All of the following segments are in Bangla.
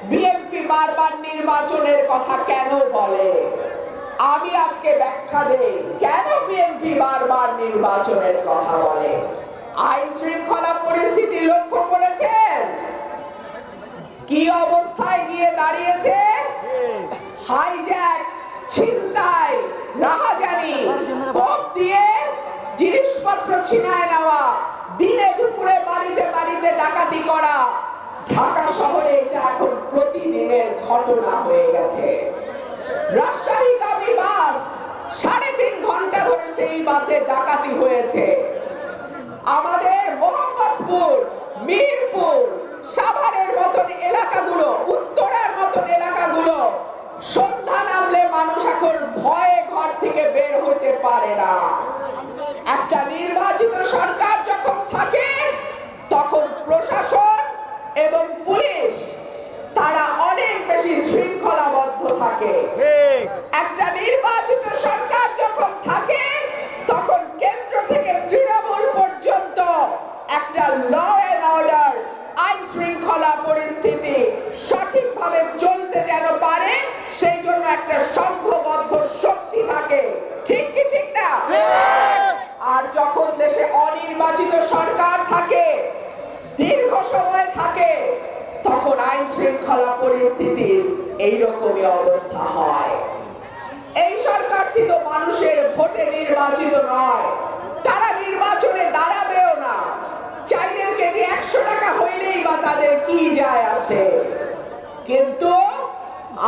বিএনপি বারবার নির্বাচনের কথা কেন বলে? আমি আজকে ব্যাখ্যা দেই কেন বিএনপি বারবার নির্বাচনের কথা বলে। আইন শৃঙ্খলা পরিস্থিতি লক্ষ্য করেছেন কি অবস্থায় গিয়ে দাঁড়িয়েছে? হাইজ্যাক, ছিনতাই, রাহাজানি, বোম দিয়ে জিনিসপত্র ছিনায় নেওয়া, দিনে দুপুরে বাড়িতে বাড়িতে ডাকাতি করা, ঢাকা শহরে এটা এখন প্রতিদিনের ঘটনা হয়ে গেছে। রাজশাহীগামী বাস 3.5 ঘন্টা ধরে সেই বাসে ডাকাতি হয়েছে। আমাদের মোহাম্মদপুর, মিরপুর, সাভারের মতন এলাকাগুলো, উত্তরার মতন এলাকাগুলো সন্ধ্যা নামলে মানুষ এখন ভয়ে ঘর থেকে বের হতে পারে না। একটা নির্বাচিত সরকার যখন থাকে তখন প্রশাসন এবং পুলিশ তারা অনেক বেশি শৃঙ্খলাবদ্ধ থাকে। একটা নির্বাচিত সরকার যখন থাকে তখন কেন্দ্র থেকে তৃণমূল পর্যন্ত একটা ল এন্ড অর্ডার, আইন শৃঙ্খলা পরিস্থিতি সঠিকভাবে চলতে যেন পারে সেই জন্য একটা সংঘবদ্ধ শক্তি থাকে। ঠিক কি ঠিক না? আর যখন দেশে অনির্বাচিত সরকার থাকে, দীর্ঘ সময় থাকে, তখন আইন শৃঙ্খলা পরিস্থিতির এইরকমই অবস্থা হয়। এই সরকারটি তো মানুষের ভোটে নির্বাচিত নয়, তারা নির্বাচনে দাঁড়াবেও না। চাইলের কেজি 100 টাকা হইলেই বা তাদের কি যায় আসে। কিন্তু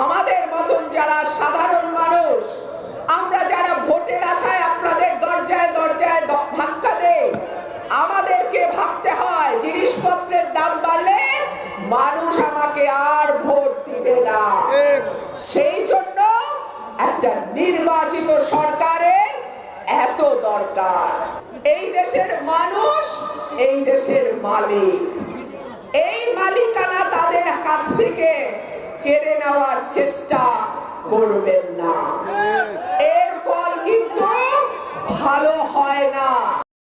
আমাদের মতন যারা সাধারণ মানুষ, আমরা যারা ভোটের আশায় আপনাদের দরজায় দরজায় ধাক্কা দেই, আমাদেরকে ভাবতে হয় জিনিসপত্রের দাম বাড়লে মানুষ আমাকে আর ভোট দিবে না। সেই জন্য একটা নির্বাচিত সরকারের এত দরকার। এই দেশের মানুষ এই দেশের মালিক, এই মালিকানা তাদের কাছ থেকে কেড়ে নেওয়ার চেষ্টা করবেন না। এর ফল কিন্তু ভালো হয় না।